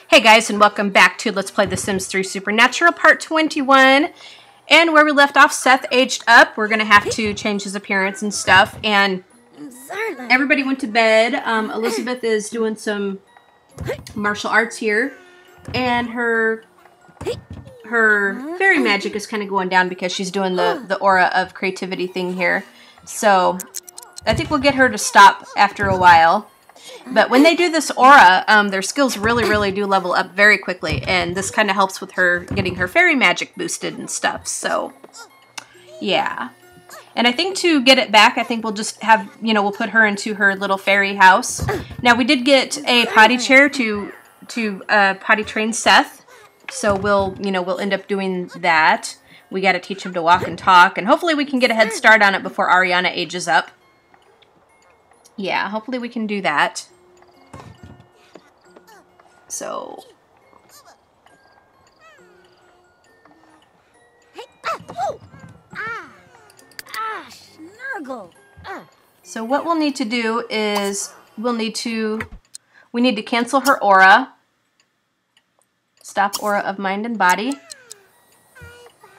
Hey guys, and welcome back to Let's Play The Sims 3 Supernatural Part 21. And where we left off, Seth aged up. We're going to have to change his appearance and stuff. And everybody went to bed. Elizabeth is doing some martial arts here. And her fairy magic is kind of going down because she's doing the aura of creativity thing here. So I think we'll get her to stop after a while. But when they do this aura, their skills really do level up very quickly. And this kind of helps with her getting her fairy magic boosted and stuff. So, yeah. And I think to get it back, I think we'll just have, we'll put her into her little fairy house. Now, we did get a potty chair to potty train Seth. So we'll end up doing that. We got to teach him to walk and talk. And hopefully we can get a head start on it before Ariana ages up. Yeah, hopefully we can do that. So. So what we'll need to do is we need to cancel her aura. Stop aura of mind and body.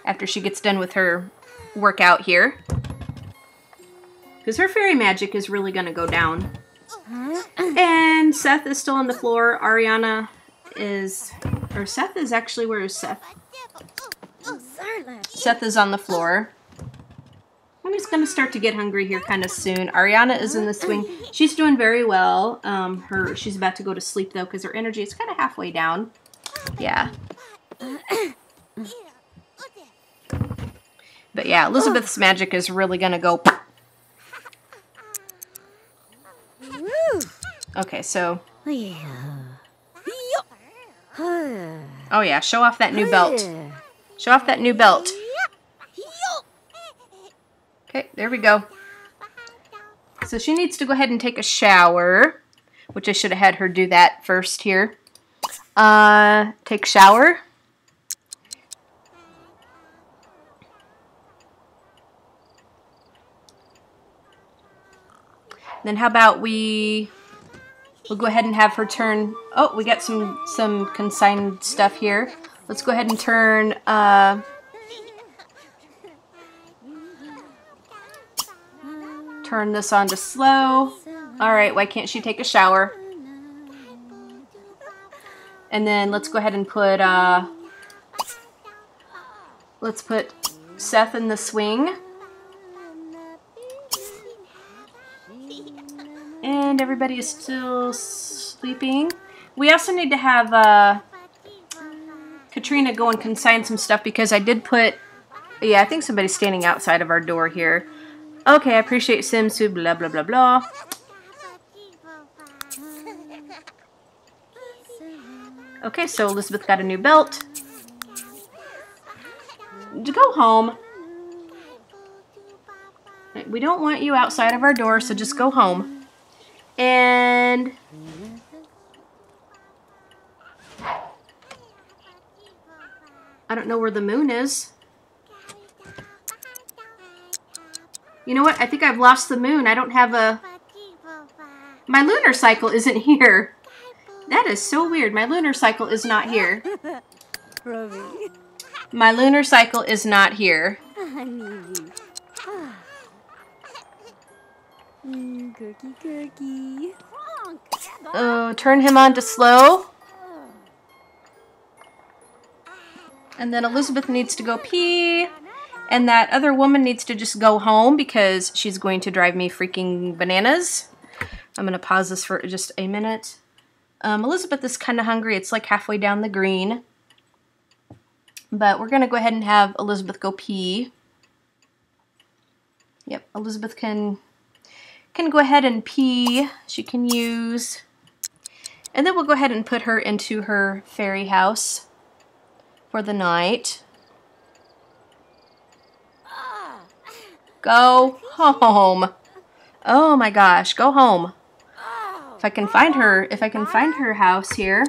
After she gets done with her workout here. Because her fairy magic is really going to go down. And Seth is still on the floor. Ariana is... Or Seth is actually... Where is Seth? Seth is on the floor. I'm just going to start to get hungry here kind of soon. Ariana is in the swing. She's doing very well. She's about to go to sleep, though, because her energy is kind of halfway down. Yeah. But yeah, Elizabeth's magic is really going to go... Okay, so... Oh yeah, show off that new belt. Show off that new belt. Okay, there we go. So she needs to go ahead and take a shower, which I should have had her do that first here. Take shower. Then how about we'll go ahead and have her turn... Oh, we got some consigned stuff here. Let's go ahead and turn... turn this on to slow. Alright, why can't she take a shower? And then let's go ahead and put... let's put Seth in the swing. And everybody is still sleeping. We also need to have Katrina go and consign some stuff because I did put... Yeah, I think somebody's standing outside of our door here. Okay, I appreciate Sims who blah blah blah blah. Okay, so Elizabeth got a new belt. To go home. We don't want you outside of our door, so just go home. And I don't know where the moon is. You know what? I think I've lost the moon. I don't have a... My lunar cycle isn't here. That is so weird. My lunar cycle is not here. My lunar cycle is not here. Turn him on to slow. And then Elizabeth needs to go pee. And that other woman needs to just go home because she's going to drive me freaking bananas. I'm going to pause this for just a minute. Elizabeth is kind of hungry. It's like halfway down the green. But we're going to go ahead and have Elizabeth go pee. Yep, Elizabeth can go ahead and pee. She can use... And then we'll go ahead and put her into her fairy house for the night. Go home. Oh my gosh, go home. If I can find her house here.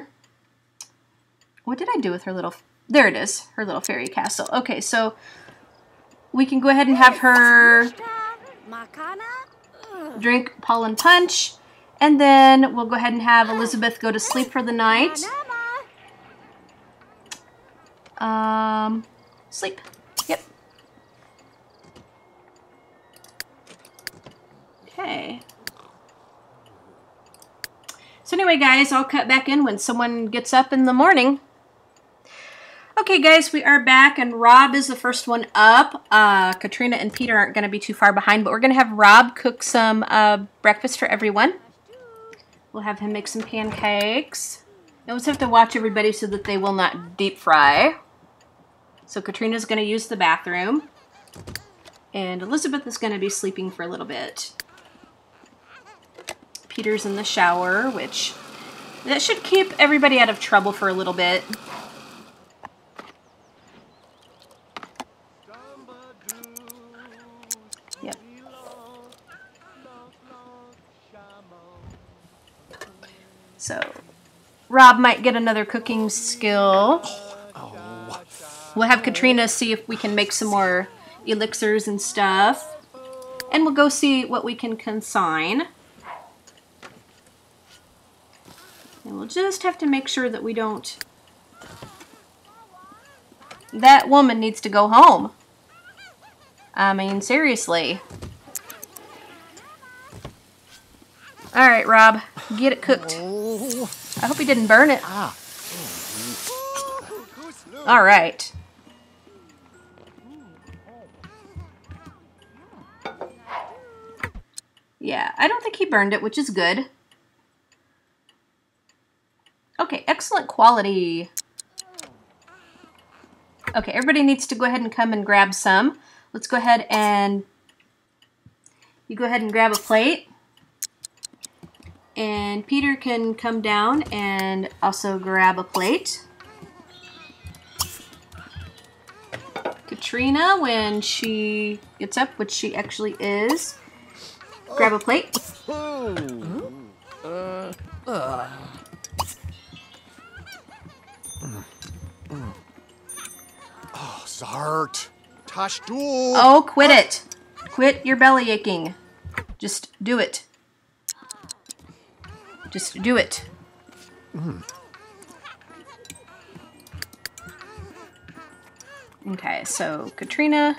What did I do with her little... There it is, her little fairy castle. Okay, so we can go ahead and have her drink pollen punch. And then we'll go ahead and have Elizabeth go to sleep for the night. Sleep. Yep. Okay. So anyway, guys, I'll cut back in when someone gets up in the morning. Okay, guys, we are back, and Rob is the first one up. Katrina and Peter aren't going to be too far behind, but we're going to have Rob cook some breakfast for everyone. We'll have him make some pancakes. And we'll just have to watch everybody so that they will not deep fry. So Katrina's going to use the bathroom. And Elizabeth is going to be sleeping for a little bit. Peter's in the shower, which that should keep everybody out of trouble for a little bit. Yep. So Rob might get another cooking skill. We'll have Katrina see if we can make some more elixirs and stuff. And we'll go see what we can consign. And we'll just have to make sure that we don't... That woman needs to go home. I mean, seriously. Alright, Rob. Get it cooked. I hope he didn't burn it. Alright. Yeah, I don't think he burned it, which is good. Okay, excellent quality. Okay, everybody needs to go ahead and come and grab some. Let's go ahead and... You go ahead and grab a plate. And Peter can come down and also grab a plate. Katrina, when she gets up, which she actually is, grab a plate. Zart. Tashdu. Oh, quit it. Quit your belly aching. Just do it. Just do it. Okay, so Katrina,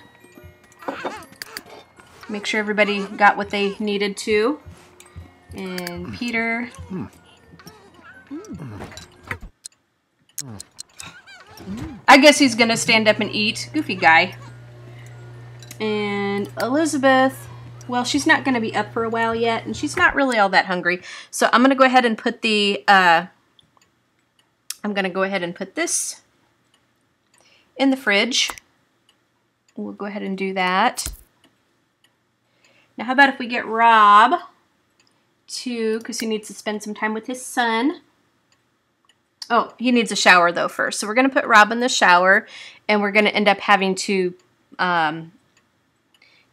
make sure everybody got what they needed to. And Peter. I guess he's gonna stand up and eat. Goofy guy. And Elizabeth, well, she's not gonna be up for a while yet, and she's not really all that hungry. So I'm gonna go ahead and put the, I'm gonna go ahead and put this in the fridge. We'll go ahead and do that. Now, how about if we get Rob to, because he needs to spend some time with his son. Oh, he needs a shower, though, first. So we're going to put Rob in the shower, and we're going to end up having to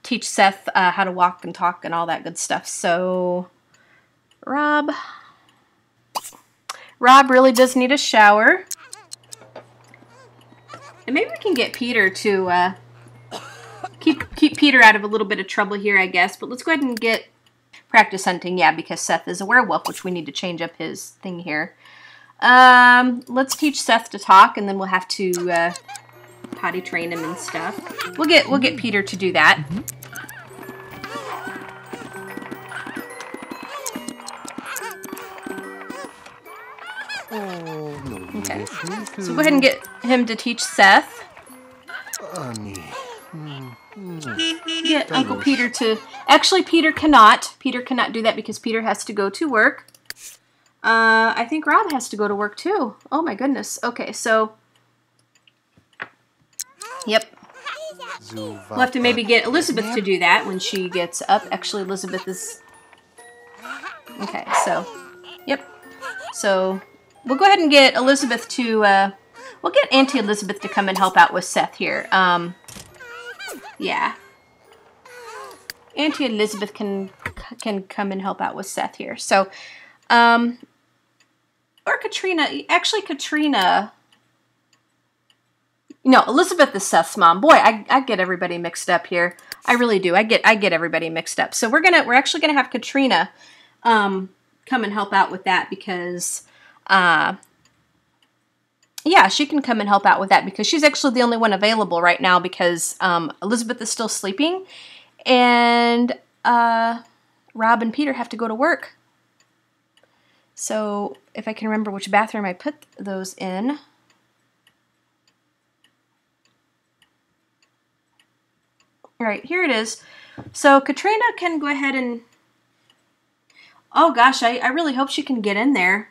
teach Seth how to walk and talk and all that good stuff. So, Rob really does need a shower. And maybe we can get Peter to keep Peter out of a little bit of trouble here, I guess. But let's go ahead and get practice hunting, yeah, because Seth is a werewolf, which we need to change up his thing here. Let's teach Seth to talk, and then we'll have to potty train him and stuff. We'll get Peter to do that. Okay, so go ahead and get him to teach Seth. Get Uncle Peter to... Actually, Peter cannot. Peter cannot do that because Peter has to go to work. I think Rob has to go to work too. Oh my goodness. Okay, so... Yep. We'll have to maybe get Elizabeth to do that when she gets up. Actually, Elizabeth is... Okay, so... Yep. So, we'll go ahead and get Elizabeth to... we'll get Auntie Elizabeth to come and help out with Seth here. Yeah. Auntie Elizabeth can come and help out with Seth here. So, or Katrina. Actually, Katrina... No, Elizabeth is Seth's mom. Boy, I get everybody mixed up here. I really do. I get everybody mixed up. So we're actually gonna have Katrina come and help out with that because Yeah, she can come and help out with that because she's actually the only one available right now because Elizabeth is still sleeping and Rob and Peter have to go to work. So if I can remember which bathroom I put those in. All right, here it is. So Katrina can go ahead and, oh gosh, I really hope she can get in there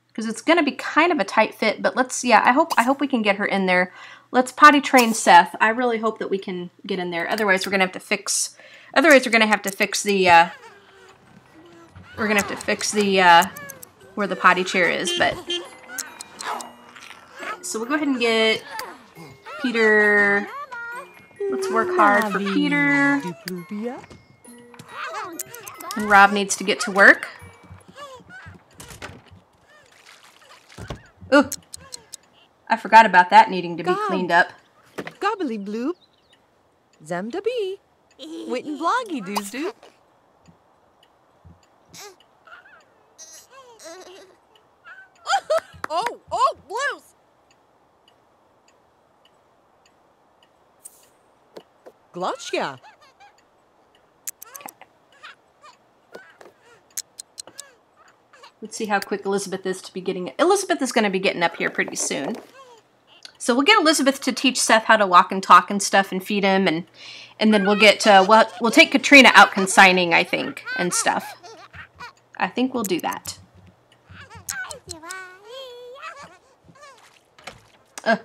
because it's going to be kind of a tight fit, but let's, yeah, I hope we can get her in there. Let's potty train Seth. I really hope that we can get in there. Otherwise, we're going to have to fix, the, where the potty chair is, but, so we'll go ahead and get Peter. Let's work hard for Peter. And Rob needs to get to work. Ooh, I forgot about that needing to be cleaned up. Gobbly bloop. Zem da bee. Witten bloggy doos do. Oh, blues. Glotchka. Let's see how quick Elizabeth is to be getting it. Elizabeth is going to be getting up here pretty soon. So we'll get Elizabeth to teach Seth how to walk and talk and stuff and feed him. And then we'll get, we'll take Katrina out consigning, I think, and stuff. I think we'll do that. All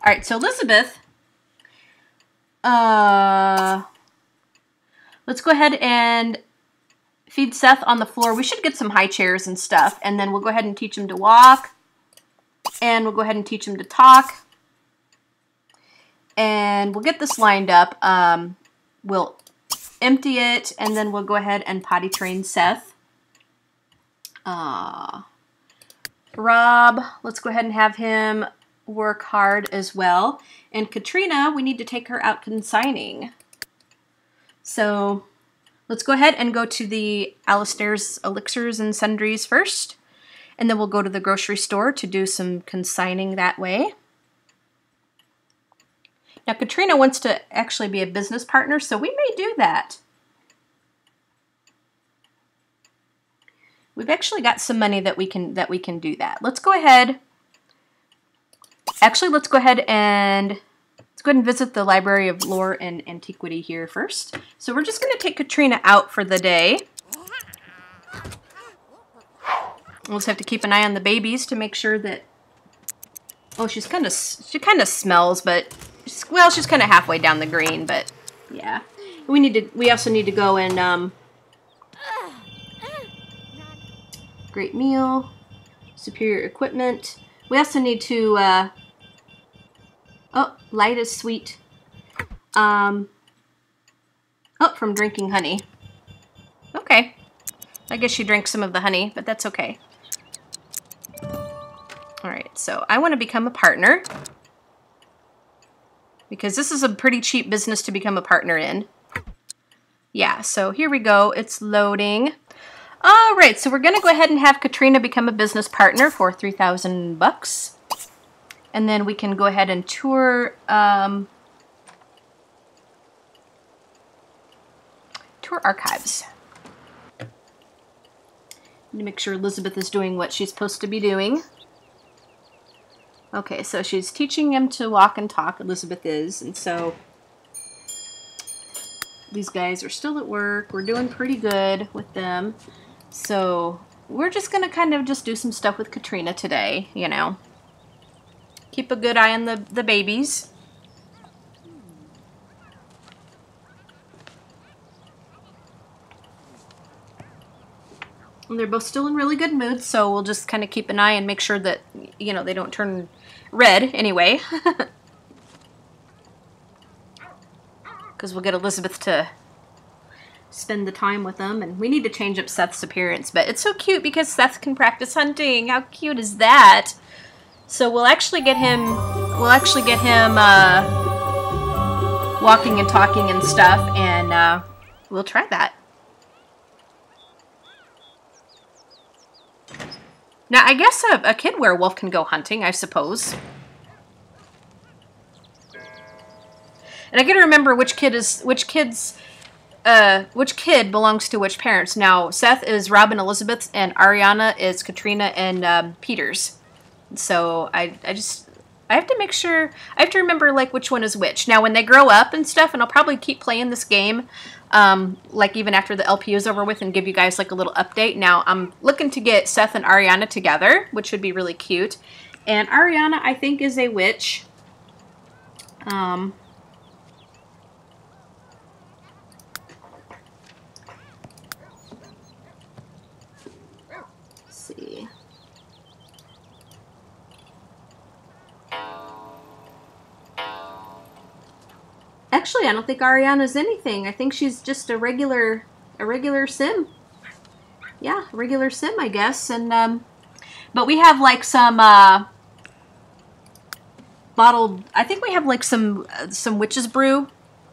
right, so Elizabeth, let's go ahead and feed Seth on the floor. We should get some high chairs and stuff, and then we'll go ahead and teach him to walk, and we'll go ahead and teach him to talk, and we'll get this lined up. We'll empty it, and then we'll go ahead and potty train Seth. Rob, let's go ahead and have him work hard as well. And Katrina, we need to take her out consigning. So let's go ahead and go to the Alistair's Elixirs and Sundries first. And then we'll go to the grocery store to do some consigning that way. Now Katrina wants to actually be a business partner, so we may do that. We've actually got some money that we can do that. Let's go ahead. Actually, let's go ahead and visit the Library of Lore and Antiquity here first. So we're just going to take Katrina out for the day. We'll just have to keep an eye on the babies to make sure that. Oh, she kind of smells, but she's kind of halfway down the green. But yeah, we also need to go and great meal, superior equipment. We also need to. Oh, light is sweet. Oh, from drinking honey. Okay. I guess she drank some of the honey, but that's okay. Alright, so I want to become a partner. Because this is a pretty cheap business to become a partner in. Yeah, so here we go. It's loading. Alright, so we're going to go ahead and have Katrina become a business partner for 3,000 bucks. And then we can go ahead and tour archives. Need to make sure Elizabeth is doing what she's supposed to be doing. Okay, so she's teaching him to walk and talk, Elizabeth is, and so these guys are still at work. We're doing pretty good with them. So we're just going to kind of just do some stuff with Katrina today, you know. Keep a good eye on the babies. And they're both still in really good moods, so we'll just kind of keep an eye and make sure that, you know, they don't turn red anyway. Because we'll get Elizabeth to spend the time with them, and we need to change up Seth's appearance. But it's so cute because Seth can practice hunting. How cute is that? So we'll actually get him walking and talking and stuff, and we'll try that. Now, I guess a kid werewolf can go hunting, I suppose. And I gotta remember which kid belongs to which parents. Now, Seth is Rob and Elizabeth's, and Ariana is Katrina and Peter's. So I have to make sure, I have to remember like which one is which. Now, when they grow up and stuff, and I'll probably keep playing this game, like even after the LP is over with, and give you guys like a little update. Now, I'm looking to get Seth and Ariana together, which would be really cute. And Ariana, I think, is a witch. See. Actually, I don't think Ariana's anything. I think she's just a regular sim. Yeah, a regular sim, I guess. And but we have like some bottled. I think we have like some witch's brew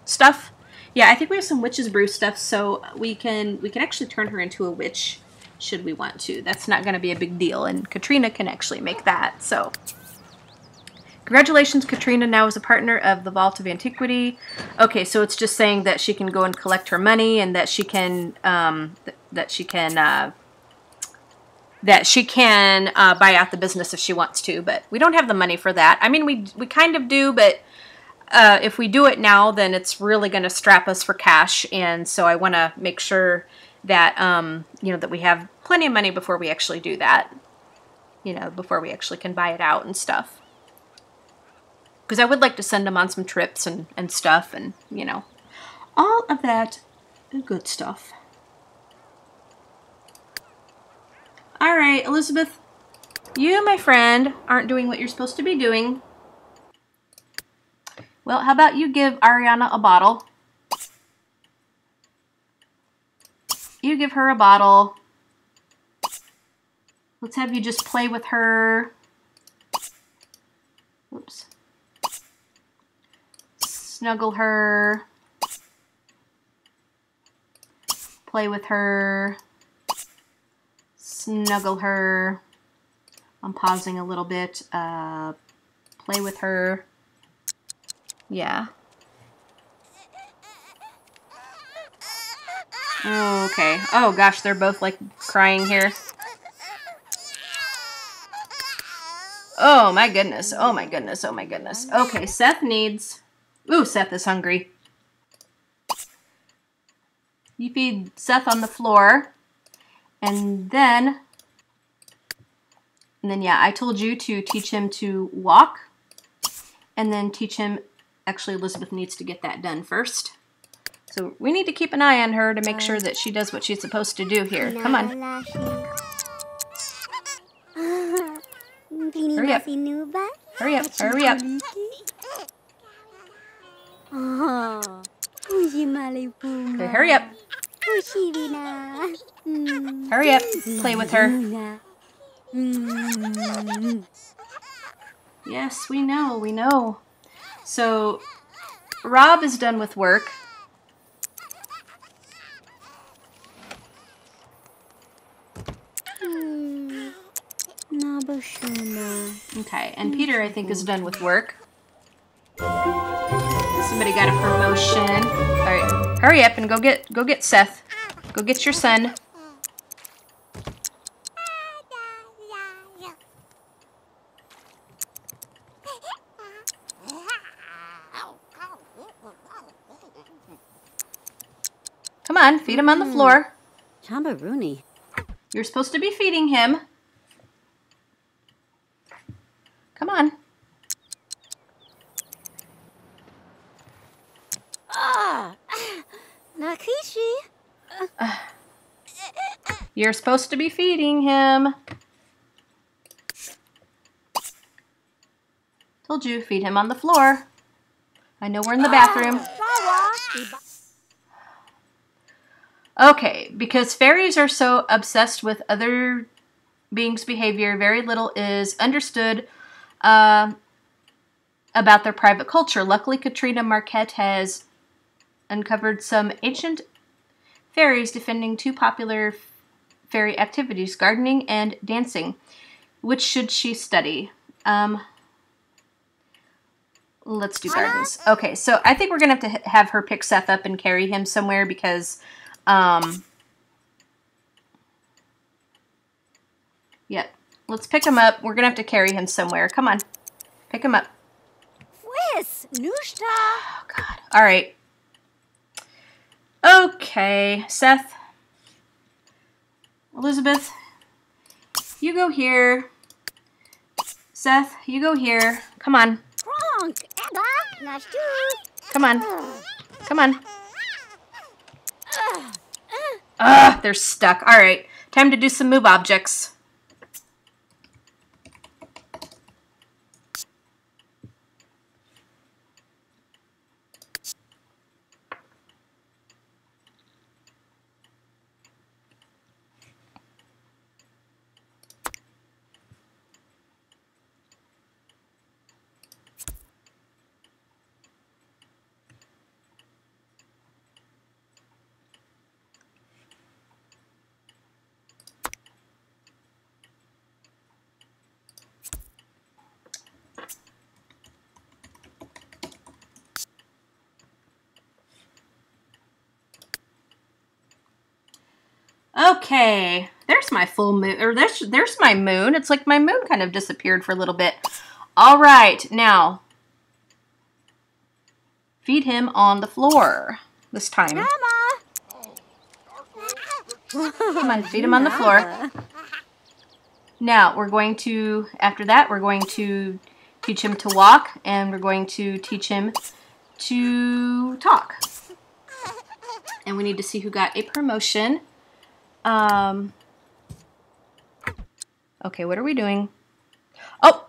stuff. Yeah, I think we have some witch's brew stuff, so we can actually turn her into a witch. Should we want to. That's not going to be a big deal, and Katrina can actually make that, so. Congratulations, Katrina now is a partner of the Vault of Antiquity. Okay, so it's just saying that she can go and collect her money, and that she can, buy out the business if she wants to, but we don't have the money for that. I mean, we kind of do, but if we do it now, then it's really going to strap us for cash, and so I want to make sure that, you know, that we have plenty of money before we actually do that, you know, before we actually can buy it out and stuff. Because I would like to send them on some trips and stuff, and, you know, all of that good stuff. All right, Elizabeth, you, my friend, aren't doing what you're supposed to be doing. Well, how about you give Ariana a bottle? You give her a bottle. Let's have you just play with her. Oops. Snuggle her. Play with her. Snuggle her. I'm pausing a little bit. Play with her. Yeah. Okay. Oh gosh, they're both like crying here. Oh my goodness. Oh my goodness. Oh my goodness. Okay, Seth needs... Ooh, Seth is hungry. You feed Seth on the floor. And then, yeah, I told you to teach him to walk. And then teach him... Actually, Elizabeth needs to get that done first. So we need to keep an eye on her to make sure that she does what she's supposed to do here. Come on. Hurry up. Hurry up. Hurry up. Okay, hurry up. Hurry up. Play with her. Yes, we know. We know. So, Rob is done with work. Okay, and Peter, I think, is done with work. Somebody got a promotion. All right, hurry up and go get Seth. Go get your son. Come on, feed him on the floor. Chambaruni. You're supposed to be feeding him. Come on. Nakishi. You're supposed to be feeding him. Told you, feed him on the floor. I know we're in the bathroom. Okay, because fairies are so obsessed with other beings' behavior, very little is understood about their private culture. Luckily, Katrina Marquette has uncovered some ancient fairies defending two popular fairy activities, gardening and dancing. Which should she study? Let's do gardens. Okay, so I think we're going to have her pick Seth up and carry him somewhere because, yeah, let's pick him up. We're going to have to carry him somewhere. Come on, pick him up. Pues, nushta. Oh, God. All right. Okay, Seth. Elizabeth, you go here. Seth, you go here. Come on. Kronk. Eba. Nashtu. Come on. Come on. Ugh, they're stuck. All right, time to do some move objects. Okay, there's my full moon, or there's my moon. It's like my moon kind of disappeared for a little bit. All right, now feed him on the floor this time. Mama. Come on, feed him on the floor. Now we're going to, after that, we're going to teach him to walk, and we're going to teach him to talk. And we need to see who got a promotion. Okay, what are we doing? Oh,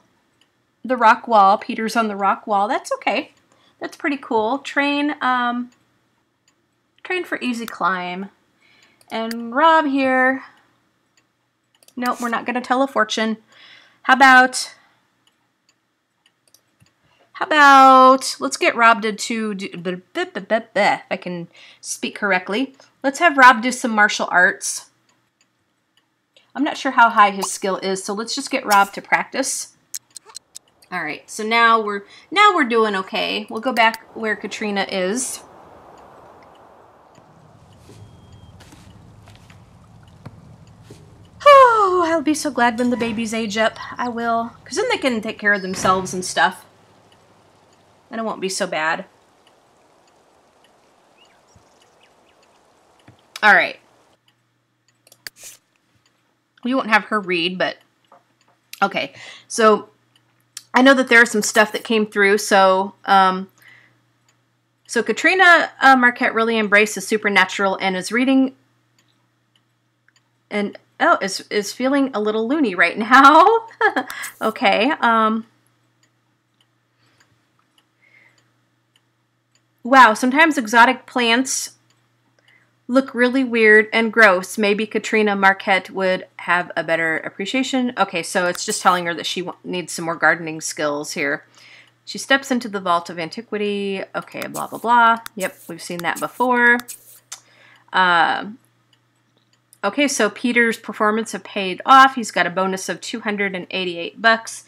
the rock wall. Peter's on the rock wall. That's okay. That's pretty cool. Train for easy climb. And Rob here. Nope, we're not going to tell a fortune. How about, let's get Rob to do, if I can speak correctly. Let's have Rob do some martial arts. I'm not sure how high his skill is, so let's just get Rob to practice. All right, so now we're doing okay. We'll go back where Katrina is. Oh, I'll be so glad when the babies age up. I will, because then they can take care of themselves and stuff. And it won't be so bad. All right. We won't have her read, but okay. So I know that there's some stuff that came through. So so Katrina Marquette really embraced the supernatural and is reading and is feeling a little loony right now. Okay. Wow. Sometimes exotic plants look really weird and gross. Maybe Katrina Marquette would have a better appreciation. Okay, so it's just telling her that she needs some more gardening skills here. She steps into the vault of antiquity. Okay, blah, blah, blah. Yep, we've seen that before. Okay, so Peter's performance have paid off. He's got a bonus of $288,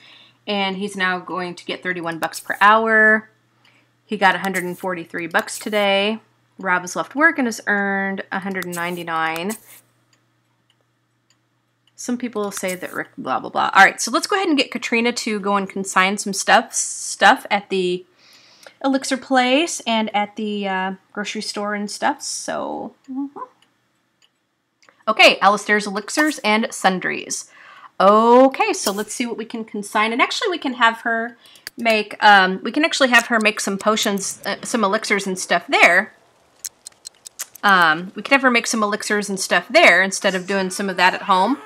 and he's now going to get $31 per hour. He got $143 today. Rob has left work and has earned $199. Some people say that Rick blah, blah, blah. All right, so let's go ahead and get Katrina to go and consign some stuff at the Elixir place and at the grocery store and stuff. So, okay, Alistair's Elixirs and Sundries. Okay, so let's see what we can consign. And actually, we can have her make, some potions, some elixirs and stuff there. We could have her make some elixirs and stuff there instead of doing some of that at home.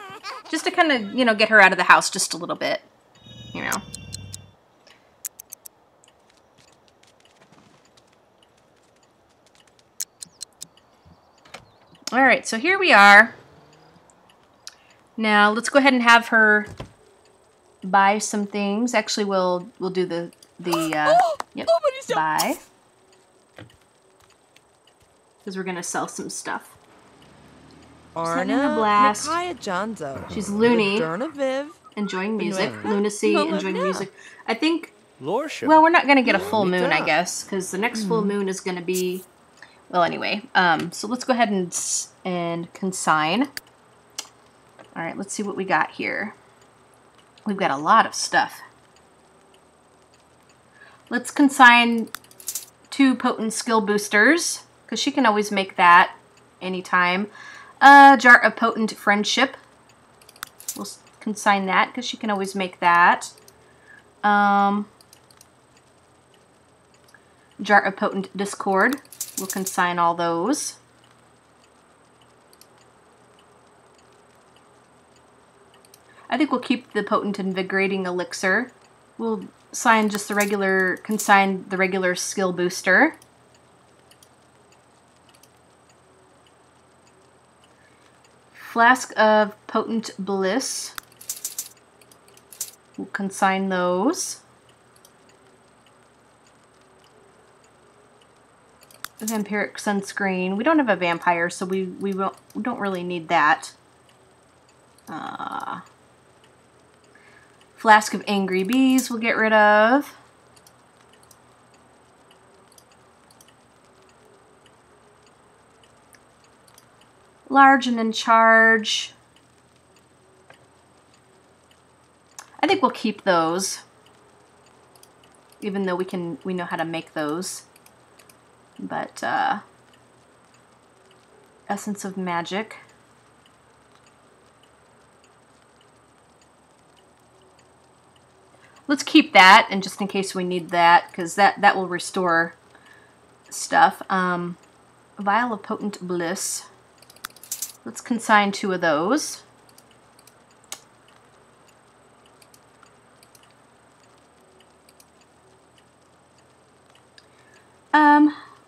Just to kind of, you know, get her out of the house just a little bit, you know. All right, so here we are. Now, let's go ahead and have her buy some things. Actually, we'll do the yep, buy. Because we're going to sell some stuff. Arna a blast. Nikaya Jonzo. She's loony. Moderna Viv. Enjoying music. Lunacy, enjoying music. I think, Lordship. well, we're not going to get a full moon, I guess, because the next full moon is going to be, well, anyway. So let's go ahead and consign. All right, let's see what we got here. We've got a lot of stuff. Let's consign 2 potent skill boosters, because she can always make that anytime. Jar of potent friendship. We'll consign that, because she can always make that. Jar of potent discord. We'll consign all those. I think we'll keep the potent invigorating elixir. We'll consign the regular skill booster. Flask of potent bliss. We'll consign those. Vampiric sunscreen. We don't have a vampire, so we don't really need that. Flask of angry bees we'll get rid of. Large and in charge. I think we'll keep those, even though we know how to make those. But essence of magic. Let's keep that, and just in case we need that, because that will restore stuff. Vial of potent bliss. Let's consign 2 of those.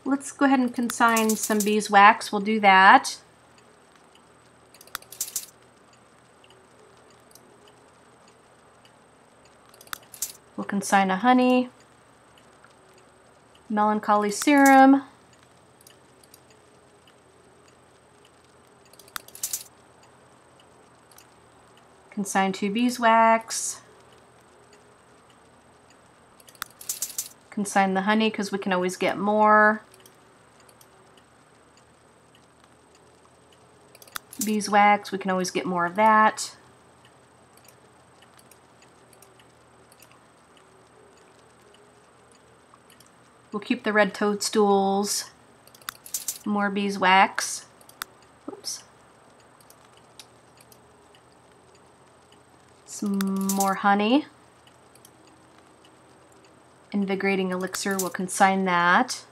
Let's go ahead and consign some beeswax. We'll do that. We'll consign a honey. Melancholy serum. Consign 2 beeswax. Consign the honey because we can always get more. Beeswax, we can always get more of that. We'll keep the red toadstools. More beeswax. Oops. Some more honey. Invigorating elixir, we'll consign that.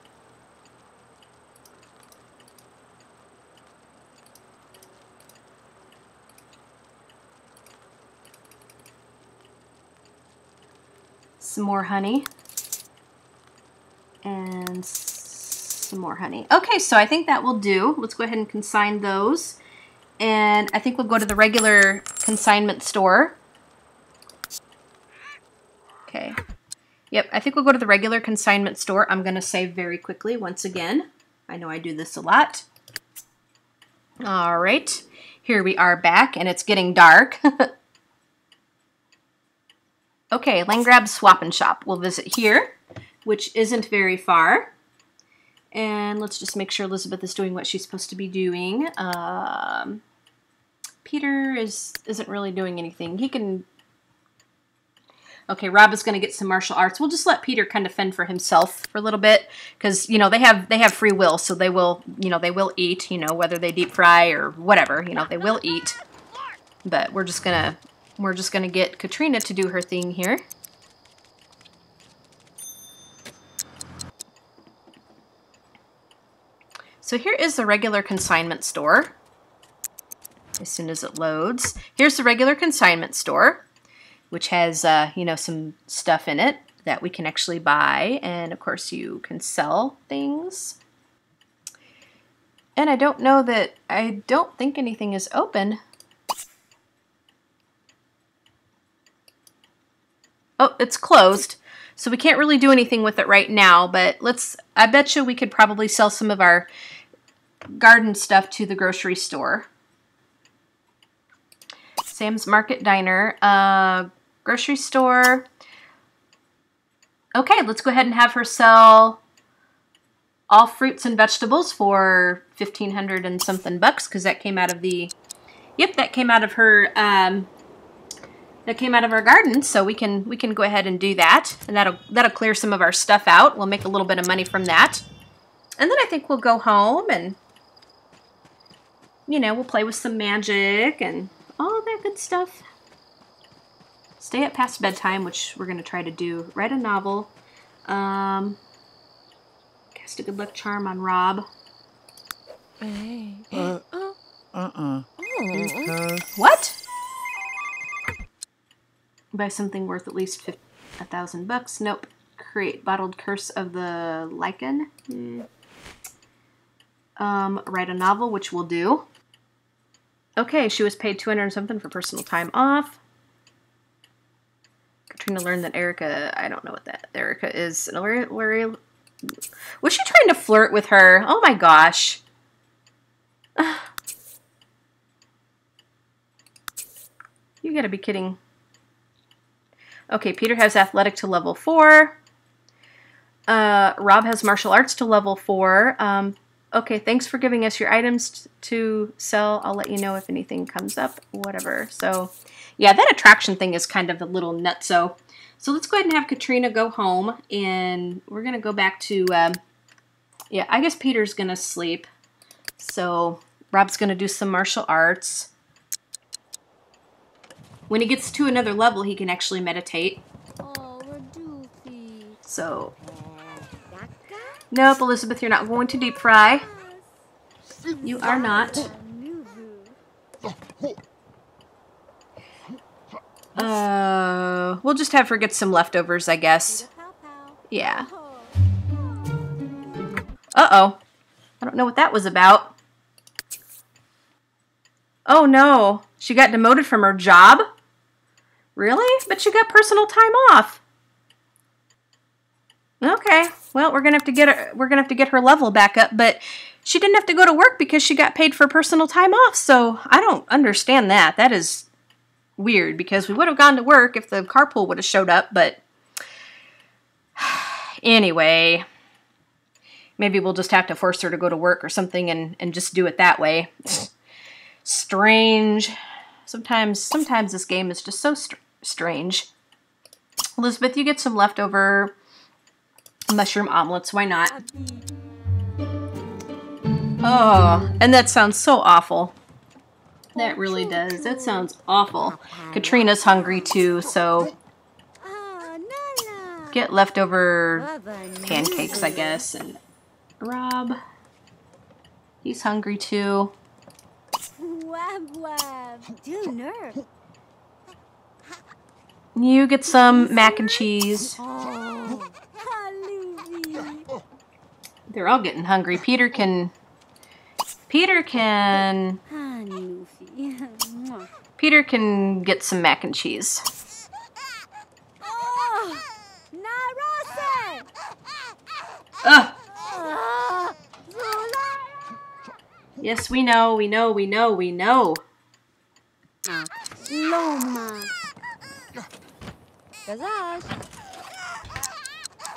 Some more honey. And some more honey. Okay, so I think that will do. Let's go ahead and consign those. And I think we'll go to the regular consignment store. Okay. Yep, I think we'll go to the regular consignment store. I'm going to save very quickly once again. I know I do this a lot. All right. Here we are back, and it's getting dark. Okay, Langrab Swap and Shop. We'll visit here, which isn't very far. And let's just make sure Elizabeth is doing what she's supposed to be doing. Peter isn't really doing anything. He can... Okay, Rob is going to get some martial arts. We'll just let Peter kind of fend for himself for a little bit, because they have free will, so they will eat. Whether they deep fry or whatever, they will eat. But we're just gonna get Katrina to do her thing here. So here is the regular consignment store. As soon as it loads, here's the regular consignment store, which has, some stuff in it that we can actually buy. And, of course, you can sell things. And I don't think anything is open. Oh, it's closed. So we can't really do anything with it right now. But I bet you we could probably sell some of our garden stuff to the grocery store. Sam's Market Diner. Grocery store. Okay, let's go ahead and have her sell all fruits and vegetables for 1,500 and something bucks, because that came out of the, yep, that came out of her, that came out of our garden. So we can go ahead and do that, and that'll clear some of our stuff out. We'll make a little bit of money from that, and then I think we'll go home and, you know, we'll play with some magic and all that good stuff. Stay up past bedtime, which we're going to try to do. Write a novel. Cast a good luck charm on Rob. What? Buy something worth at least 1,000 bucks. Nope. Create bottled curse of the lichen. Write a novel, which we'll do. Okay, she was paid 200 and something for personal time off. Katrina learned that Erica, I don't know what that Erica is. Was she trying to flirt with her? Oh my gosh. You gotta be kidding. Okay, Peter has athletic to level 4. Rob has martial arts to level 4. Okay, thanks for giving us your items to sell. I'll let you know if anything comes up, whatever. So, yeah, that attraction thing is kind of a little nutso. So let's go ahead and have Katrina go home, and we're going to go back to, yeah, I guess Peter's going to sleep. So Rob's going to do some martial arts. When he gets to another level, he can actually meditate. Oh, we're doofy. So, nope, Elizabeth, you're not going to deep fry. You are not. We'll just have her get some leftovers, I guess. Yeah. Uh-oh. I don't know what that was about. Oh, no. She got demoted from her job? Really? But she got personal time off. Okay. Well, we're gonna have to get her level back up, but she didn't have to go to work because she got paid for personal time off. So I don't understand that. That is weird, because we would have gone to work if the carpool would have showed up, but anyway, maybe we'll just have to force her to go to work or something and just do it that way. Strange. Sometimes this game is just so strange. Elizabeth, you get some leftover mushroom omelets. Why not? Oh, and that sounds so awful. That really does. That sounds awful. Katrina's hungry too, so get leftover pancakes, I guess. And Rob, he's hungry too. You get some mac and cheese. They're all getting hungry. Peter can get some mac and cheese. Ugh. Yes, we know.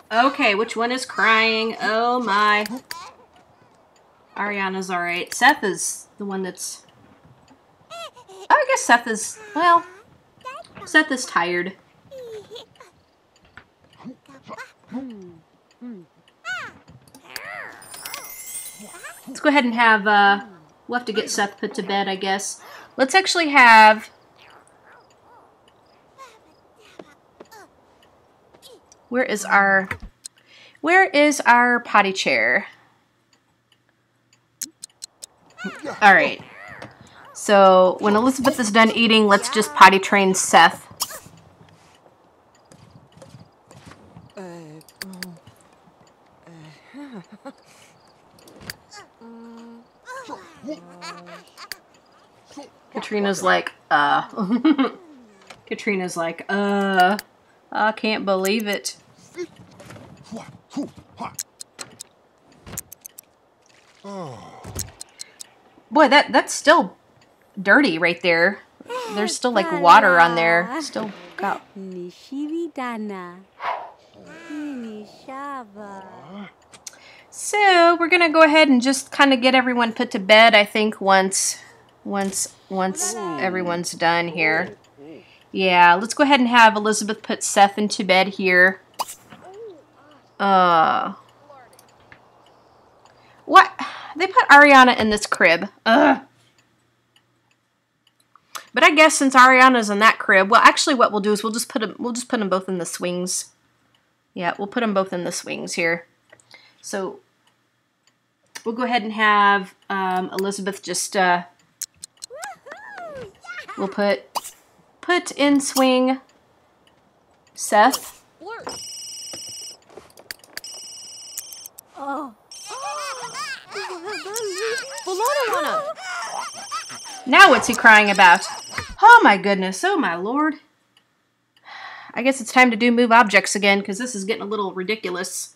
Okay, which one is crying? Oh my. Ariana's alright. Seth is the one that's... Oh, I guess Seth is... Well, Seth is tired. Let's go ahead and have... we'll have to get Seth put to bed, I guess. Let's actually have... Where is our potty chair? All right. So when Elizabeth is done eating, let's just potty train Seth. Katrina's like, Katrina's like, I can't believe it. Boy, that's still dirty right there. there's still like water on there. Still got. So we're gonna go ahead and just kind of get everyone put to bed. I think once everyone's done here. Yeah, let's go ahead and have Elizabeth put Seth into bed here. What? They put Ariana in this crib. Ugh. But I guess since Ariana's in that crib, well, actually, what we'll do is we'll just put them both in the swings. Yeah, we'll put them both in the swings here. So we'll go ahead and have Elizabeth just. We'll put in swing Seth. Oh. Now what's he crying about? Oh my goodness, oh my lord. I guess it's time to do move objects again, because this is getting a little ridiculous.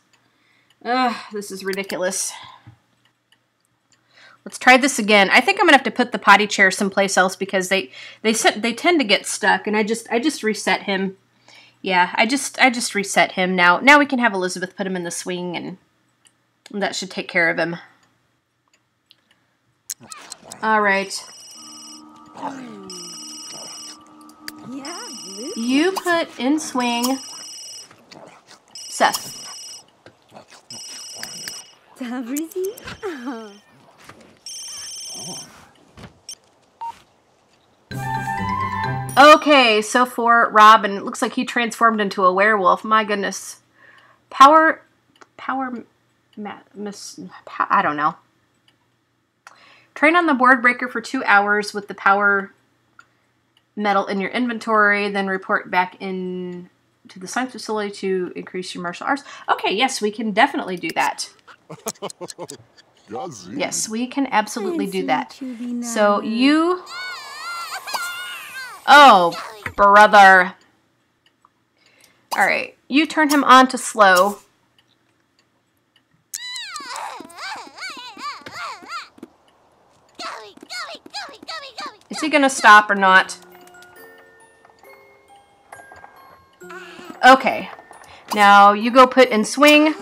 This is ridiculous. Let's try this again. I think I'm gonna have to put the potty chair someplace else because they tend to get stuck, and I just reset him. Yeah, I just reset him now. Now we can have Elizabeth put him in the swing, and that should take care of him. All right. You put in swing Seth. Okay, so for Robin, it looks like he transformed into a werewolf. My goodness. I don't know. Train on the board breaker for 2 hours with the power metal in your inventory, then report back in to the science facility to increase your martial arts. Okay, yes, we can definitely do that. Yes, we can absolutely do that. So you... Oh, brother. Alright, you turn him on to slow. Is he gonna stop or not? Okay. Now you go put in swing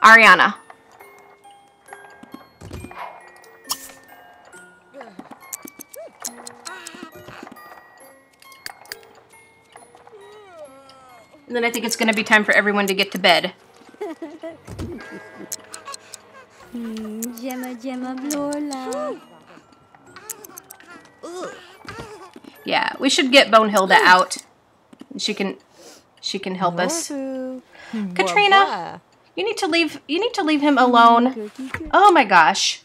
Ariana. And then I think it's gonna be time for everyone to get to bed. Yeah, we should get Bonehilda out. She can help us. Katrina, you need to leave him alone. Oh my gosh.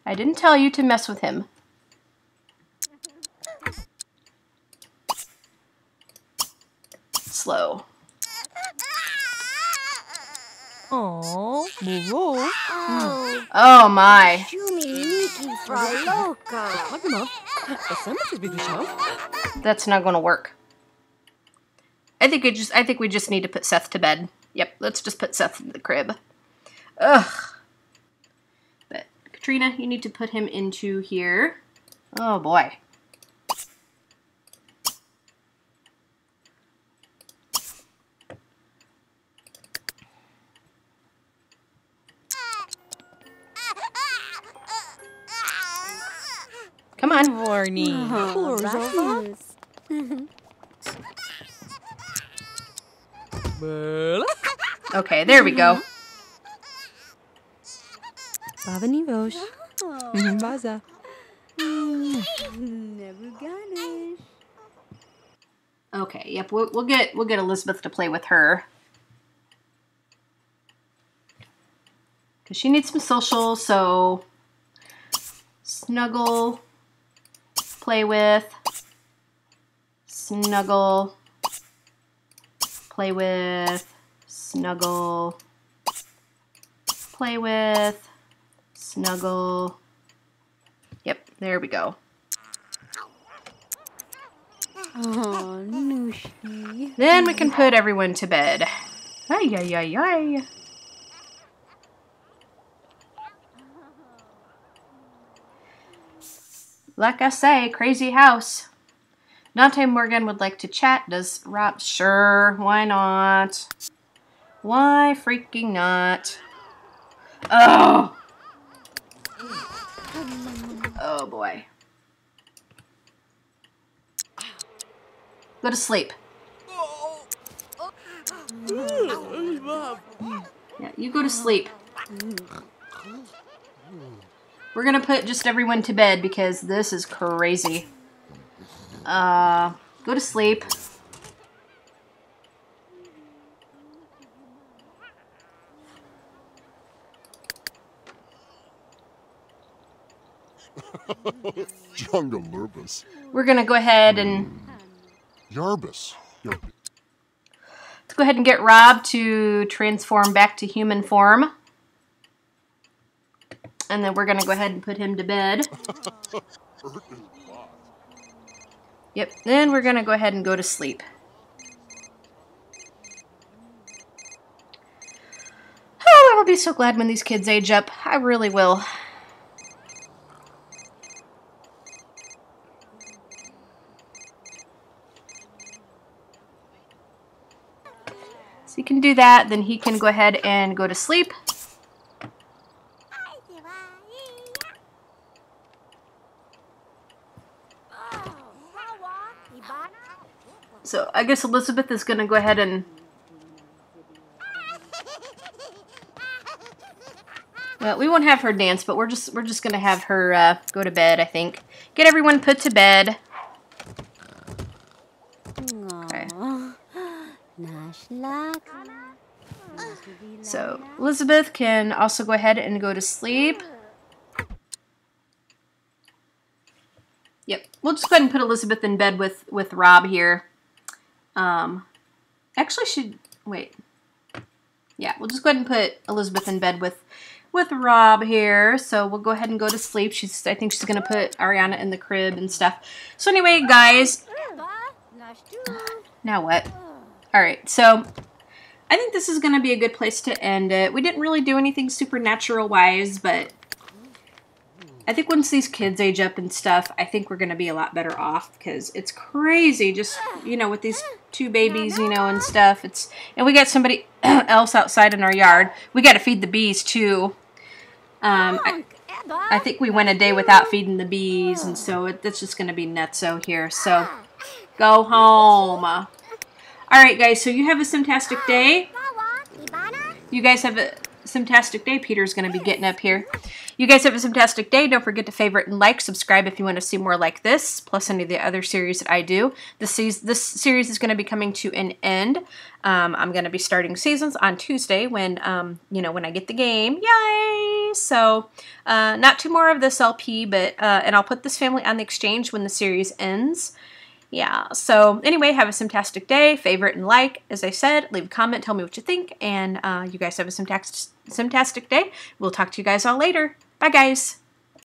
I didn't tell you to mess with him. Slow. Oh, oh my. That's not going to work. I think we just need to put Seth to bed. Yep, let's just put Seth in the crib. Ugh. But Katrina, you need to put him into here. Oh boy. Come on. Horny. Okay, there we go. Okay, yep, we'll get Elizabeth to play with her. Because she needs some social, so snuggle, play with, snuggle, play with, snuggle, play with, snuggle. Yep, there we go. Oh, Nooshki. Then we can put everyone to bed. Ay, ay, ay, ay. Like I say, crazy house. Dante Morgan would like to chat. Does Rob? Sure, why not? Why freaking not? Oh! Oh boy. Go to sleep. Yeah, you go to sleep. We're gonna put just everyone to bed because this is crazy. Go to sleep. Jungle Lurbus. We're gonna go ahead and Yarbus. let's go ahead and get Rob to transform back to human form. And then we're gonna go ahead and put him to bed. Yep, then we're gonna go ahead and go to sleep. Oh, I will be so glad when these kids age up. I really will. So you can do that, then he can go ahead and go to sleep. So I guess Elizabeth is going to go ahead and... Well, we won't have her dance, but we're just going to have her go to bed, I think. Get everyone put to bed. Okay. So Elizabeth can also go ahead and go to sleep. Yep, we'll just go ahead and put Elizabeth in bed with Rob here. Actually, wait. Yeah, we'll just go ahead and put Elizabeth in bed with Rob here. So we'll go ahead and go to sleep. I think she's gonna put Ariana in the crib and stuff. So anyway, guys. Now what? All right, so I think this is gonna be a good place to end it. We didn't really do anything supernatural wise, but I think once these kids age up and stuff, I think we're going to be a lot better off because it's crazy just, you know, with these two babies, you know, and stuff. And we got somebody else outside in our yard. We got to feed the bees too. I think we went a day without feeding the bees, and so it's just going to be nutso here. So go home. All right, guys, so you have a fantastic day. You guys have a fantastic day. Peter's going to be getting up here. You guys have a fantastic day. Don't forget to favorite and like, subscribe if you want to see more like this, plus any of the other series that I do. This series is going to be coming to an end. I'm going to be starting seasons on Tuesday when, you know, when I get the game. Yay! So, not two more of this LP, but, and I'll put this family on the exchange when the series ends. Yeah, so anyway, have a fantastic day. Favorite and like, as I said, leave a comment, tell me what you think, and you guys have a fantastic day. We'll talk to you guys all later. Bye, guys.